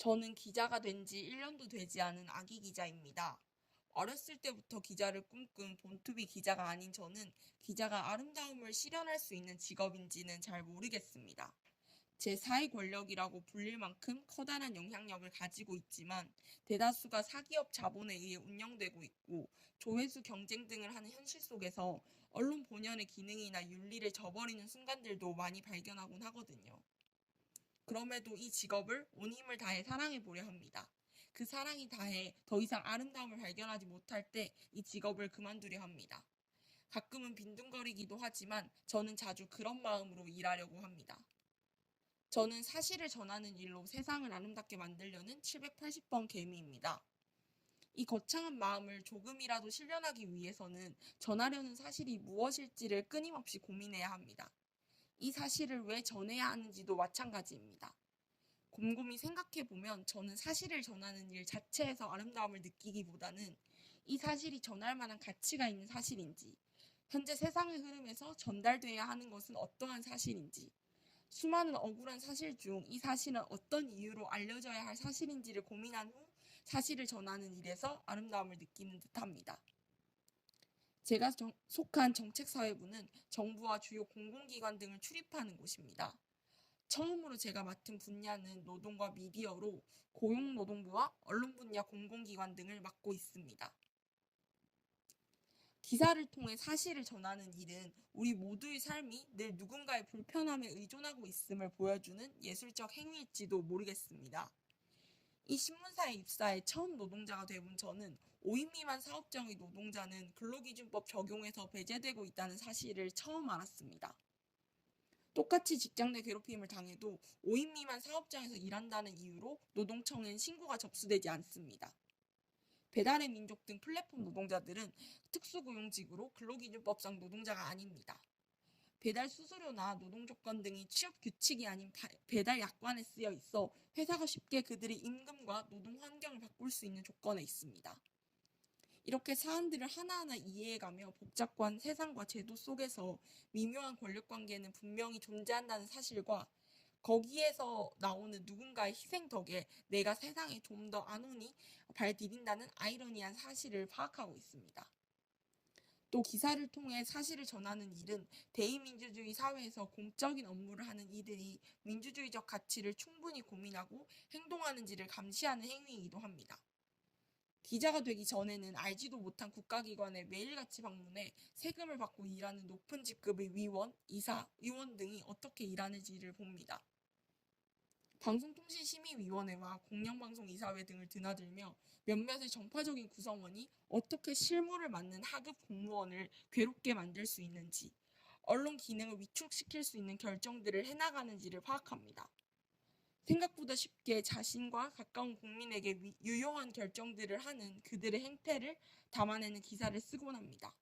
저는 기자가 된 지 1년도 되지 않은 아기 기자입니다. 어렸을 때부터 기자를 꿈꾼 본투비 기자가 아닌 저는 기자가 아름다움을 실현할 수 있는 직업인지는 잘 모르겠습니다. 제 사회 권력이라고 불릴 만큼 커다란 영향력을 가지고 있지만 대다수가 사기업 자본에 의해 운영되고 있고 조회수 경쟁 등을 하는 현실 속에서 언론 본연의 기능이나 윤리를 저버리는 순간들도 많이 발견하곤 하거든요. 그럼에도 이 직업을 온 힘을 다해 사랑해 보려 합니다. 그 사랑이 다해 더 이상 아름다움을 발견하지 못할 때 이 직업을 그만두려 합니다. 가끔은 빈둥거리기도 하지만 저는 자주 그런 마음으로 일하려고 합니다. 저는 사실을 전하는 일로 세상을 아름답게 만들려는 780번 개미입니다. 이 거창한 마음을 조금이라도 실현하기 위해서는 전하려는 사실이 무엇일지를 끊임없이 고민해야 합니다. 이 사실을 왜 전해야 하는지도 마찬가지입니다. 곰곰이 생각해보면 저는 사실을 전하는 일 자체에서 아름다움을 느끼기보다는 이 사실이 전할 만한 가치가 있는 사실인지, 현재 세상의 흐름에서 전달돼야 하는 것은 어떠한 사실인지, 수많은 억울한 사실 중 이 사실은 어떤 이유로 알려져야 할 사실인지를 고민한 후 사실을 전하는 일에서 아름다움을 느끼는 듯합니다. 제가 속한 정책사회부는 정부와 주요 공공기관 등을 출입하는 곳입니다. 처음으로 제가 맡은 분야는 노동과 미디어로 고용노동부와 언론 분야 공공기관 등을 맡고 있습니다. 기사를 통해 사실을 전하는 일은 우리 모두의 삶이 늘 누군가의 불편함에 의존하고 있음을 보여주는 예술적 행위일지도 모르겠습니다. 이 신문사에 입사해 처음 노동자가 되본 저는 5인 미만 사업장의 노동자는 근로기준법 적용에서 배제되고 있다는 사실을 처음 알았습니다. 똑같이 직장 내 괴롭힘을 당해도 5인 미만 사업장에서 일한다는 이유로 노동청엔 신고가 접수되지 않습니다. 배달의 민족 등 플랫폼 노동자들은 특수고용직으로 근로기준법상 노동자가 아닙니다. 배달 수수료나 노동조건 등이 취업 규칙이 아닌 배달 약관에 쓰여 있어 회사가 쉽게 그들의 임금과 노동 환경을 바꿀 수 있는 조건에 있습니다. 이렇게 사안들을 하나하나 이해해가며 복잡한 세상과 제도 속에서 미묘한 권력관계는 분명히 존재한다는 사실과 거기에서 나오는 누군가의 희생 덕에 내가 세상에 좀 더 안온히 발 디딘다는 아이러니한 사실을 파악하고 있습니다. 또 기사를 통해 사실을 전하는 일은 대의민주주의 사회에서 공적인 업무를 하는 이들이 민주주의적 가치를 충분히 고민하고 행동하는지를 감시하는 행위이기도 합니다. 기자가 되기 전에는 알지도 못한 국가기관에 매일같이 방문해 세금을 받고 일하는 높은 직급의 위원, 이사, 의원 등이 어떻게 일하는지를 봅니다. 방송통신심의위원회와 공영방송이사회 등을 드나들며 몇몇의 정파적인 구성원이 어떻게 실무를 맡는 하급 공무원을 괴롭게 만들 수 있는지, 언론 기능을 위축시킬 수 있는 결정들을 해나가는지를 파악합니다. 생각보다 쉽게 자신과 가까운 국민에게 유용한 결정들을 하는 그들의 행태를 담아내는 기사를 쓰곤 합니다.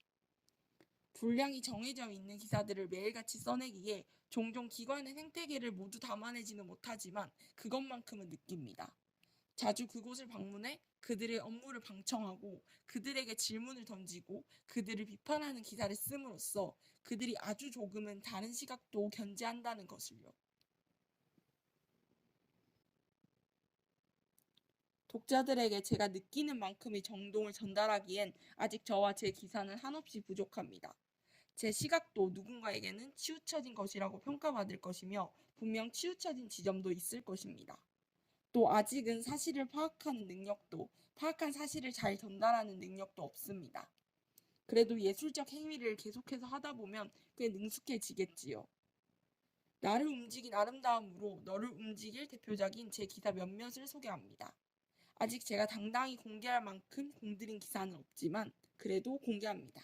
분량이 정해져 있는 기사들을 매일같이 써내기에 종종 기관의 생태계를 모두 담아내지는 못하지만 그것만큼은 느낍니다. 자주 그곳을 방문해 그들의 업무를 방청하고 그들에게 질문을 던지고 그들을 비판하는 기사를 씀으로써 그들이 아주 조금은 다른 시각도 견지한다는 것을요. 독자들에게 제가 느끼는 만큼의 정동을 전달하기엔 아직 저와 제 기사는 한없이 부족합니다. 제 시각도 누군가에게는 치우쳐진 것이라고 평가받을 것이며 분명 치우쳐진 지점도 있을 것입니다. 또 아직은 사실을 파악하는 능력도 파악한 사실을 잘 전달하는 능력도 없습니다. 그래도 예술적 행위를 계속해서 하다 보면 꽤 능숙해지겠지요. 나를 움직인 아름다움으로 너를 움직일 대표작인 제 기사 몇몇을 소개합니다. 아직 제가 당당히 공개할 만큼 공들인 기사는 없지만 그래도 공개합니다.